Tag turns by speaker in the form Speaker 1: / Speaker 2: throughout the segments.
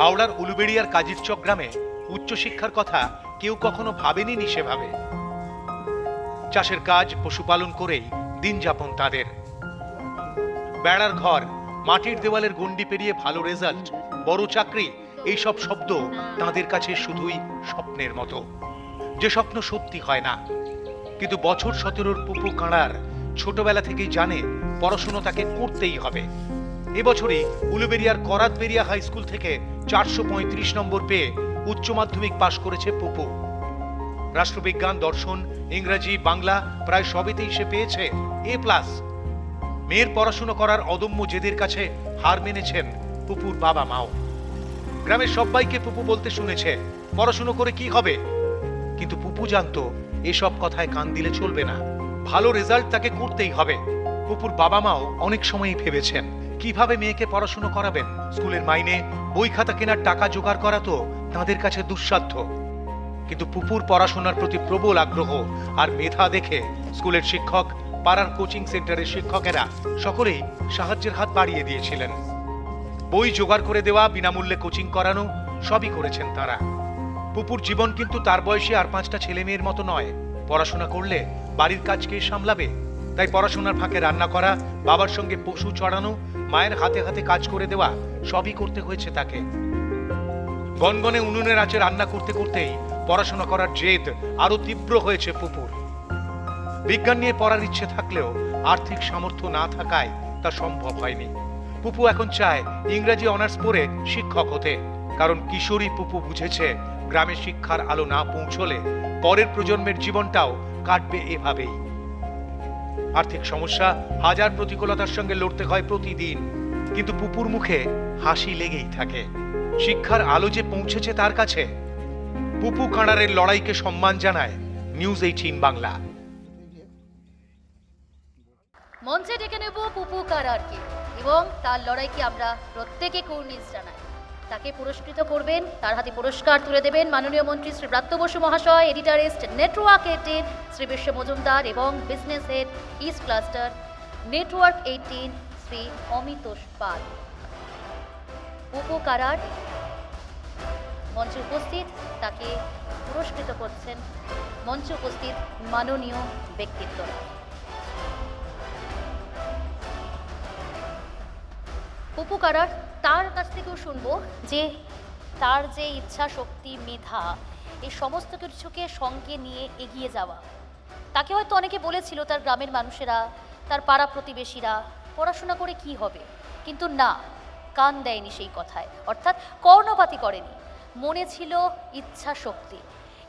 Speaker 1: হাওড়ার উলুবেড়িয়ার কাজিরচক গ্রামে উচ্চশিক্ষার কথা কেউ কখনো ভাবেনি সেভাবে। চাষের কাজ, পশুপালন করেই দিন যাপন তাদের। বেড়ার ঘর, মাটির দেওয়ালের গণ্ডি পেরিয়ে ভালো রেজাল্ট, বড় চাকরি, এইসব শব্দ তাদের কাছে শুধুই স্বপ্নের মতো, যে স্বপ্ন সত্যি হয় না। কিন্তু বছর 17 পুপু কাঁড়ার ছোটবেলা থেকেই জানে পড়াশুনো তাকে করতেই হবে। এবছরই উলুবেড়িয়ার করাতবেড়িয়া হাই স্কুল থেকে 435 নম্বর পেয়ে উচ্চ মাধ্যমিক পাশ করেছে পুপু। রাষ্ট্রবিজ্ঞান, দর্শন, ইংরেজি, বাংলা প্রায় সবেতেই সে পেয়েছে A+। মেয়ের পড়াশুনো করার অদম্য জেদের কাছে হার মেনেছেন পুপুর বাবা মাও। গ্রামের সবাইকে পুপু বলতে শুনেছে, পড়াশুনো করে কি হবে। কিন্তু পুপু জানতো এসব কথায় কান দিলে চলবে না, ভালো রেজাল্ট তাকে করতেই হবে। পুপুর বাবা মাও অনেক সময়ই ভেবেছেন কিভাবে মেয়েকে পড়াশুনো করাবেন। স্কুলের মাইনে, বই খাতা কেনার টাকা জোগাড় করা তো তাদের কাছে দুঃসাধ্য। কিন্তু পুপুর পড়াশোনার প্রতি প্রবল আগ্রহ আর মেধা দেখে স্কুলের শিক্ষক, পাড়ার কোচিং সেন্টারের শিক্ষকেরা সকলেই সাহায্যের হাত বাড়িয়ে দিয়েছিলেন। বই জোগাড় করে দেওয়া, বিনামূল্যে কোচিং করানো, সবই করেছেন তারা। পুপুর জীবন কিন্তু তার বয়সী আর 5টা ছেলে মেয়ের মতো নয়। পড়াশোনা করলে বাড়ির কাজ কে সামলাবে? তাই পড়াশোনার ফাঁকে রান্না করা, বাবার সঙ্গে পশু চড়ানো, মায়ের হাতে হাতে কাজ করে দেওয়া, সবই করতে হয়েছে তাকে। গনগনে উনুনের আঁচে রান্না করতে করতেই পড়াশোনা করার জেদ আরো তীব্র হয়েছে পুপুর। বিজ্ঞান নিয়ে পড়ার ইচ্ছে থাকলেও আর্থিক সামর্থ্য না থাকায় তা সম্ভব হয়নি। পুপু এখন চায় ইংরেজি অনার্স পড়ে শিক্ষক হতে, কারণ কিশোরী পুপু বুঝেছে গ্রামে শিক্ষার আলো না পৌঁছলে পরের প্রজন্মের জীবনটাও কাটবে এভাবেই। আর্থিক সমস্যা, হাজার প্রতিকূলতার সঙ্গে লড়তে হয় প্রতিদিন, কিন্তু পুপুর মুখে হাসি লেগেই থাকে। শিক্ষার আলো যে পৌঁছেছে তার কাছে। পুপু কাঁড়ারের লড়াইকে সম্মান জানায় নিউজ 18 বাংলা।
Speaker 2: মঞ্চে ডেকে নেব পুপু কাঁড়ারকে এবং তার লড়াইকে আমরা প্রত্যেকে কুর্নিশ জানাই। তাকে পুরস্কৃত করবেন, তার হাতে পুরস্কার তুলে দেবেন মাননীয় মন্ত্রী শ্রী ব্রাত্য বসু মহাশয়, এডিটরিস্ট নেটওয়ার্ক 18 শ্রী বিশ্ব মজুমদার এবং business head east cluster network 18 Shri Amitosh Pal. পুপু কাঁড়ার মঞ্চে উপস্থিত, তাকে পুরস্কৃত করছেন মঞ্চে উপস্থিত মাননীয় ব্যক্তিত্বরা। পুপু কাঁড়ার, তার কাছ থেকেও শুনবো যে তার যে ইচ্ছা শক্তি, মেধা, এই সমস্ত কিছুকে সঙ্গে নিয়ে এগিয়ে যাওয়া। তাকে হয়তো অনেকে বলেছিল, তার গ্রামের মানুষেরা, তার পাড়া প্রতিবেশীরা, পড়াশোনা করে কি হবে, কিন্তু না, কান দেয়নি সেই কথায়, অর্থাৎ কর্ণপাতই করেনি। মনে ছিল ইচ্ছা শক্তি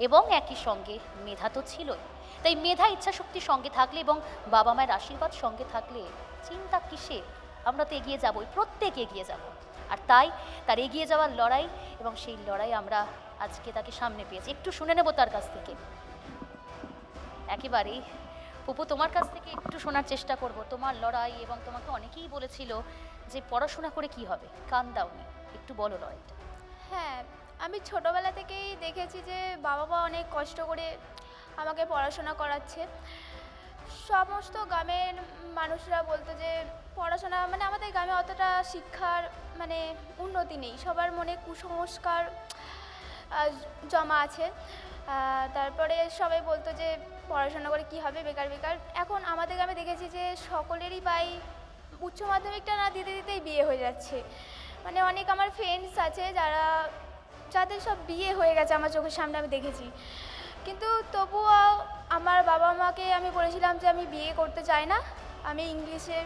Speaker 2: এবং একই সঙ্গে মেধা তো ছিলই। তাই মেধা, ইচ্ছা শক্তি সঙ্গে থাকলে এবং বাবা মায়ের আশীর্বাদ সঙ্গে থাকলে চিন্তা কিসে, আমরা তো এগিয়ে যাবই, প্রত্যেকে এগিয়ে যাব। আর তাই তার এগিয়ে যাওয়ার লড়াই, এবং সেই লড়াই আমরা আজকে তাকে সামনে পেয়েছি। একটু শুনে নেব তার কাছ থেকে একেবারেই। পুপু, তোমার কাছ থেকে একটু শোনার চেষ্টা করব তোমার লড়াই, এবং তোমাকে অনেকেই বলেছিল যে পড়াশোনা করে কি হবে, কান দাওনি, একটু বলো লড়াইটা।
Speaker 3: হ্যাঁ, আমি ছোটোবেলা থেকেই দেখেছি যে বাবা মা অনেক কষ্ট করে আমাকে পড়াশোনা করাচ্ছে। সমস্ত গ্রামের মানুষরা বলতো যে পড়াশোনা মানে আমাদের গ্রামে অতটা শিক্ষার মানে উন্নতি নেই, সবার মনে কুসংস্কার জমা আছে। তারপরে সবাই বলতো যে পড়াশোনা করে কি হবে, বেকার বেকার। এখন আমাদের গ্রামে দেখেছি যে সকলেরই প্রায় উচ্চ মাধ্যমিকটা না দিতে দিতেই বিয়ে হয়ে যাচ্ছে। মানে অনেক আমার ফ্রেন্ডস আছে যাদের সব বিয়ে হয়ে গেছে, আমার চোখের সামনে আমি দেখেছি। কিন্তু তবুও আমার বাবা মাকে আমি বলেছিলাম যে আমি বিয়ে করতে চাই না, আমি ইংলিশে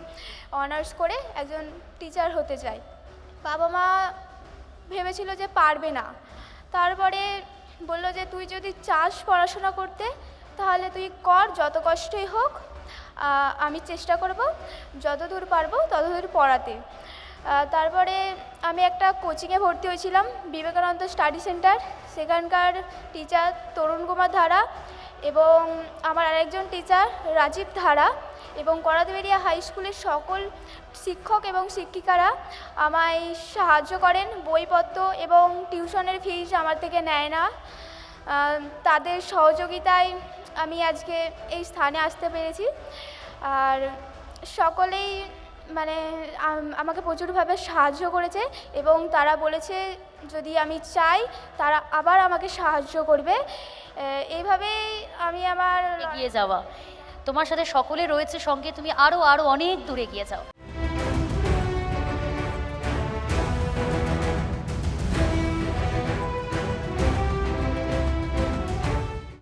Speaker 3: অনার্স করে একজন টিচার হতে চাই। বাবা মা ভেবেছিল যে পারবে না, তারপরে বলল যে তুই যদি চাস পড়াশোনা করতে তাহলে তুই কর, যত কষ্টই হোক, আমি চেষ্টা করব যতদূর পারবো ততদূর পড়াতে। তারপরে আমি একটা কোচিংয়ে ভর্তি হয়েছিলাম, বিবেকানন্দ স্টাডি সেন্টার। সেখানকার টিচার তরুণ কুমার ধারা এবং আমার আরেকজন টিচার রাজীব ধারা এবং করাতবেড়িয়া হাই স্কুলের সকল শিক্ষক এবং শিক্ষিকারা আমায় সাহায্য করেন। বইপত্র এবং টিউশনের ফিস আমার থেকে নেয় না। তাদের সহযোগিতায় আমি আজকে এই স্থানে আসতে পেরেছি। আর সকলেই মানে আমাকে প্রচুরভাবে সাহায্য করেছে এবং তারা বলেছে যদি আমি চাই তারা আবার আমাকে সাহায্য করবে। এইভাবেই আমি আমার
Speaker 2: এগিয়ে যাওয়া, তোমার সাথে সকলে রয়েছে সঙ্গে, তুমি আরো আরো অনেক দূরে এগিয়ে যাও।